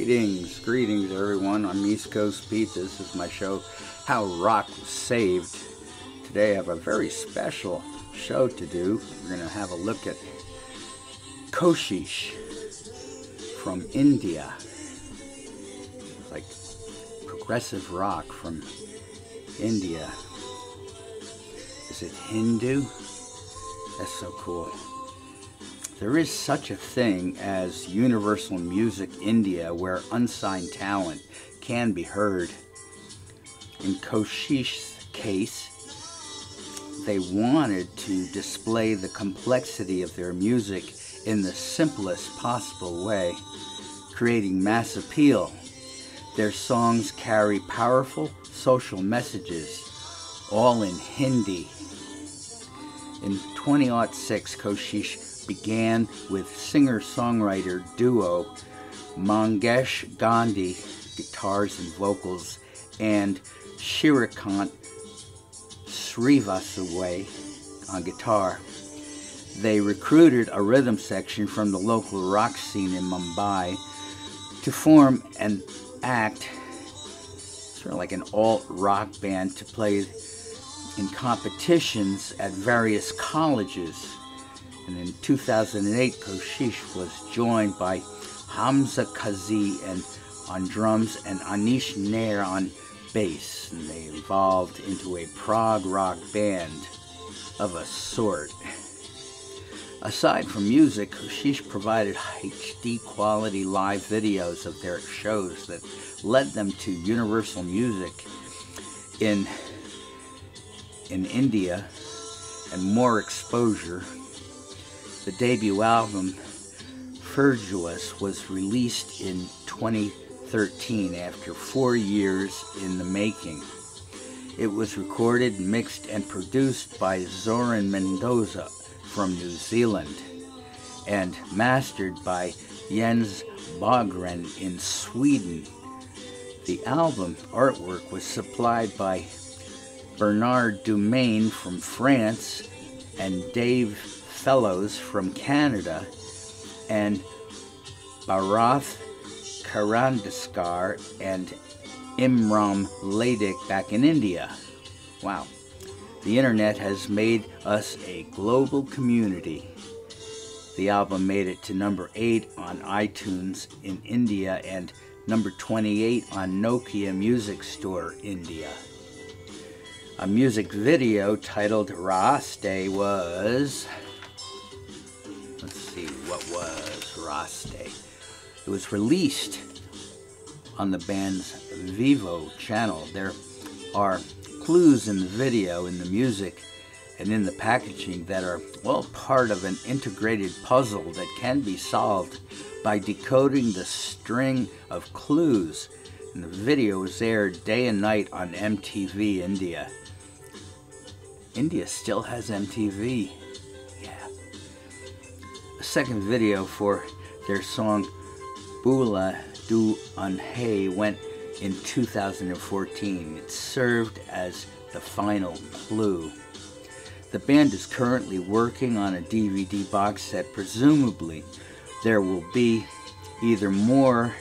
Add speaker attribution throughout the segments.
Speaker 1: Greetings everyone. I'm East Coast Pete. This is my show, How Rock Was Saved. Today I have a very special show to do. We're going to have a look at COSHISH from India. It's like progressive rock from India. Is it Hindu? That's so cool. There is such a thing as Universal Music India, where unsigned talent can be heard. In COSHISH's case, they wanted to display the complexity of their music in the simplest possible way, creating mass appeal. Their songs carry powerful social messages, all in Hindi. In 2006, COSHISH began with singer-songwriter duo Mangesh Gandhi, guitars and vocals, and Shrikant Srivastava on guitar. They recruited a rhythm section from the local rock scene in Mumbai to form an act, sort of like an alt-rock band, to play in competitions at various colleges. And in 2008, COSHISH was joined by Hamza Kazi on drums and Anish Nair on bass, and they evolved into a prog rock band of a sort. Aside from music, COSHISH provided HD quality live videos of their shows that led them to Universal Music in India and more exposure. The debut album, Fergus, was released in 2013 after 4 years in the making. It was recorded, mixed, and produced by Zoran Mendoza from New Zealand and mastered by Jens Bogren in Sweden. The album artwork was supplied by Bernard Dumaine from France and Dave Fellows from Canada, and Bharath Karandaskar and Imran Ladik back in India. Wow. The internet has made us a global community. The album made it to number 8 on iTunes in India and number 28 on Nokia Music Store India. A music video titled Raste was... Let's see, what was Raste? It was released on the band's Vivo channel. There are clues in the video, in the music, and in the packaging that are, well, part of an integrated puzzle that can be solved by decoding the string of clues. And the video was aired day and night on MTV India. India still has MTV. Yeah. A second video for their song Bula Du Anhe went in 2014. It served as the final clue. The band is currently working on a DVD box set. Presumably there will be either more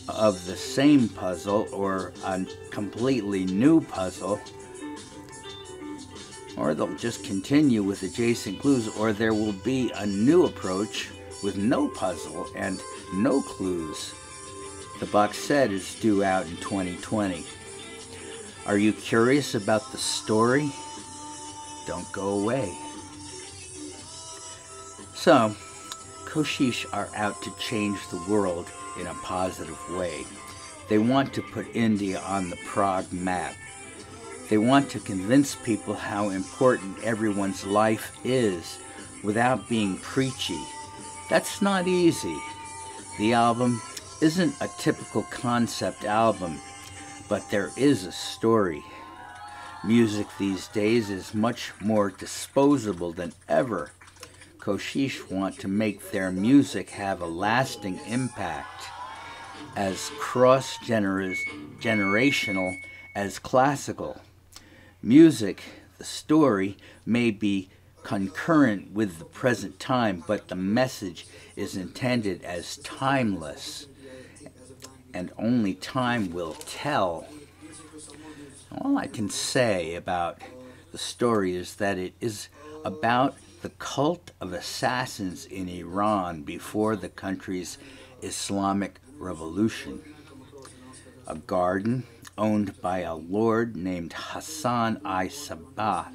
Speaker 1: of the same puzzle or a completely new puzzle, or they'll just continue with adjacent clues, or there will be a new approach with no puzzle and no clues. The box set is due out in 2020. Are you curious about the story? Don't go away. So, COSHISH are out to change the world in a positive way. They want to put India on the prog map. They want to convince people how important everyone's life is without being preachy. That's not easy. The album isn't a typical concept album, but there is a story. Music these days is much more disposable than ever. COSHISH want to make their music have a lasting impact, as cross-generational as classical. Music, the story, may be concurrent with the present time, but the message is intended as timeless. and only time will tell. All I can say about the story is that it is about the cult of assassins in Iran before the country's Islamic Revolution. A garden owned by a lord named Hassan I Sabah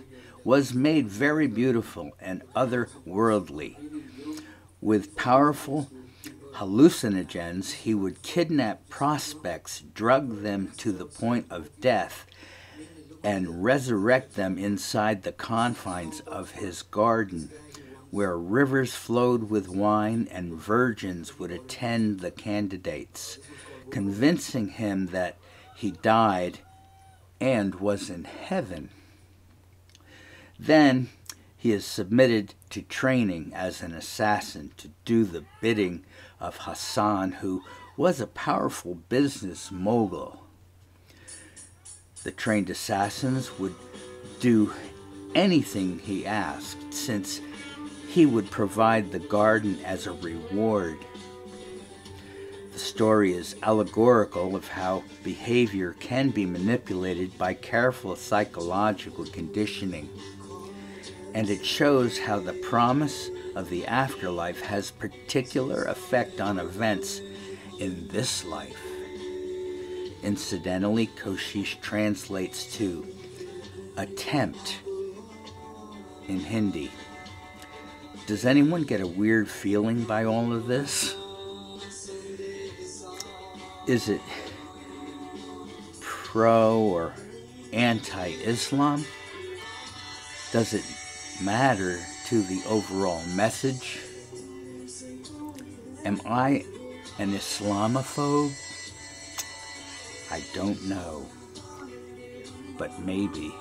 Speaker 1: was made very beautiful and otherworldly. With powerful hallucinogens, he would kidnap prospects, drug them to the point of death, and resurrect them inside the confines of his garden, where rivers flowed with wine and virgins would attend the candidates, convincing him that he died and was in heaven. Then he is submitted to training as an assassin to do the bidding of Hassan, who was a powerful business mogul. The trained assassins would do anything he asked, since he would provide the garden as a reward. The story is allegorical of how behavior can be manipulated by careful psychological conditioning, and it shows how the promise of the afterlife has particular effect on events in this life. Incidentally, COSHISH translates to attempt in Hindi. Does anyone get a weird feeling by all of this? Is it pro or anti-Islam? Does it matter to the overall message? Am I an Islamophobe? I don't know, but maybe.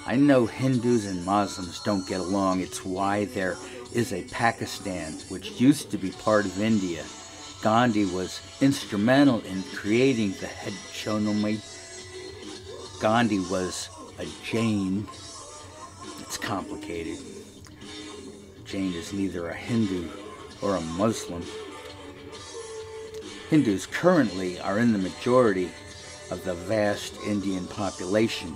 Speaker 1: I know Hindus and Muslims don't get along. It's why there is a Pakistan, which used to be part of India. Gandhi was instrumental in creating the hegemony. Gandhi was a Jain. It's complicated. Jain is neither a Hindu or a Muslim. Hindus currently are in the majority of the vast Indian population.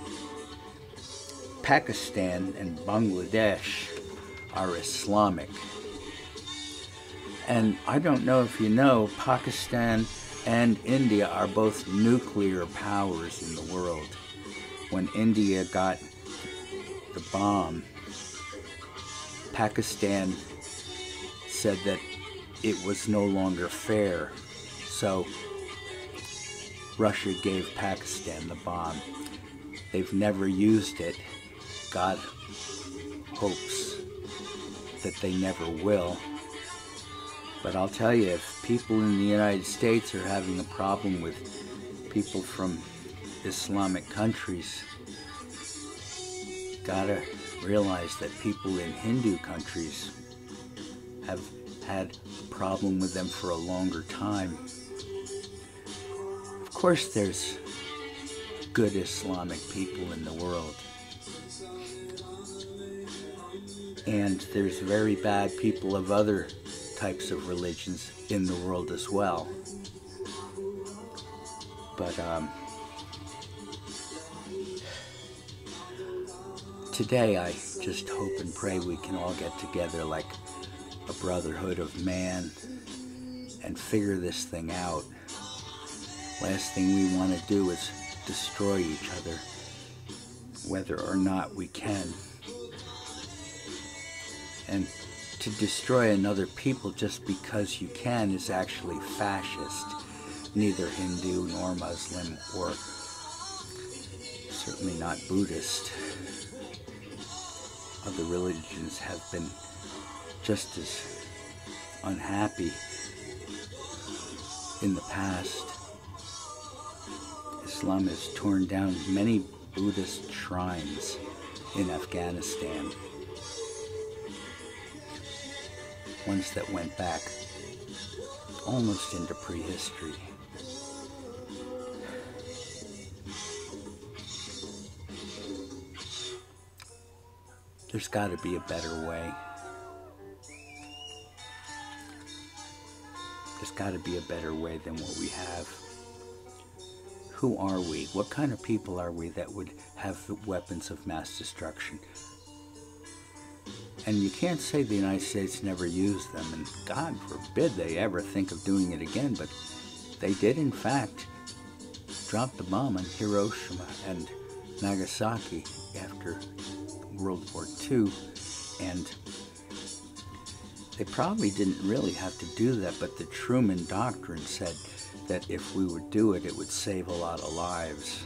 Speaker 1: Pakistan and Bangladesh are Islamic. And I don't know if you know, Pakistan and India are both nuclear powers in the world. When India got the bomb, Pakistan said that it was no longer fair. So Russia gave Pakistan the bomb. They've never used it. God hopes that they never will. But I'll tell you, if people in the United States are having a problem with people from Islamic countries, gotta realize that people in Hindu countries have had a problem with them for a longer time. Of course, there's good Islamic people in the world. And there's very bad people of other types of religions in the world as well. But today I just hope and pray we can all get together like a brotherhood of man and figure this thing out. Last thing we want to do is destroy each other, whether or not we can. And to destroy another people just because you can is actually fascist. Neither Hindu nor Muslim, or certainly not Buddhist. Other religions have been just as unhappy in the past. Islam has torn down many Buddhist shrines in Afghanistan. Ones that went back almost into prehistory. There's got to be a better way. There's got to be a better way than what we have. Who are we? What kind of people are we that would have weapons of mass destruction? And you can't say the United States never used them, and God forbid they ever think of doing it again, but they did in fact drop the bomb on Hiroshima and Nagasaki after World War II, and they probably didn't really have to do that, but the Truman Doctrine said that if we would do it, it would save a lot of lives.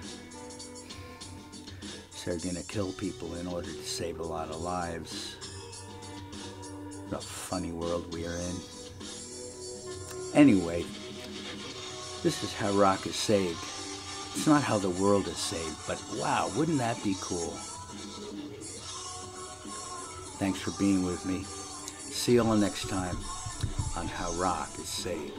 Speaker 1: So they're going to kill people in order to save a lot of lives. What a funny world we are in. Anyway, this is how rock is saved. It's not how the world is saved, but wow, wouldn't that be cool? Thanks for being with me. See you all next time on How Rock is Saved.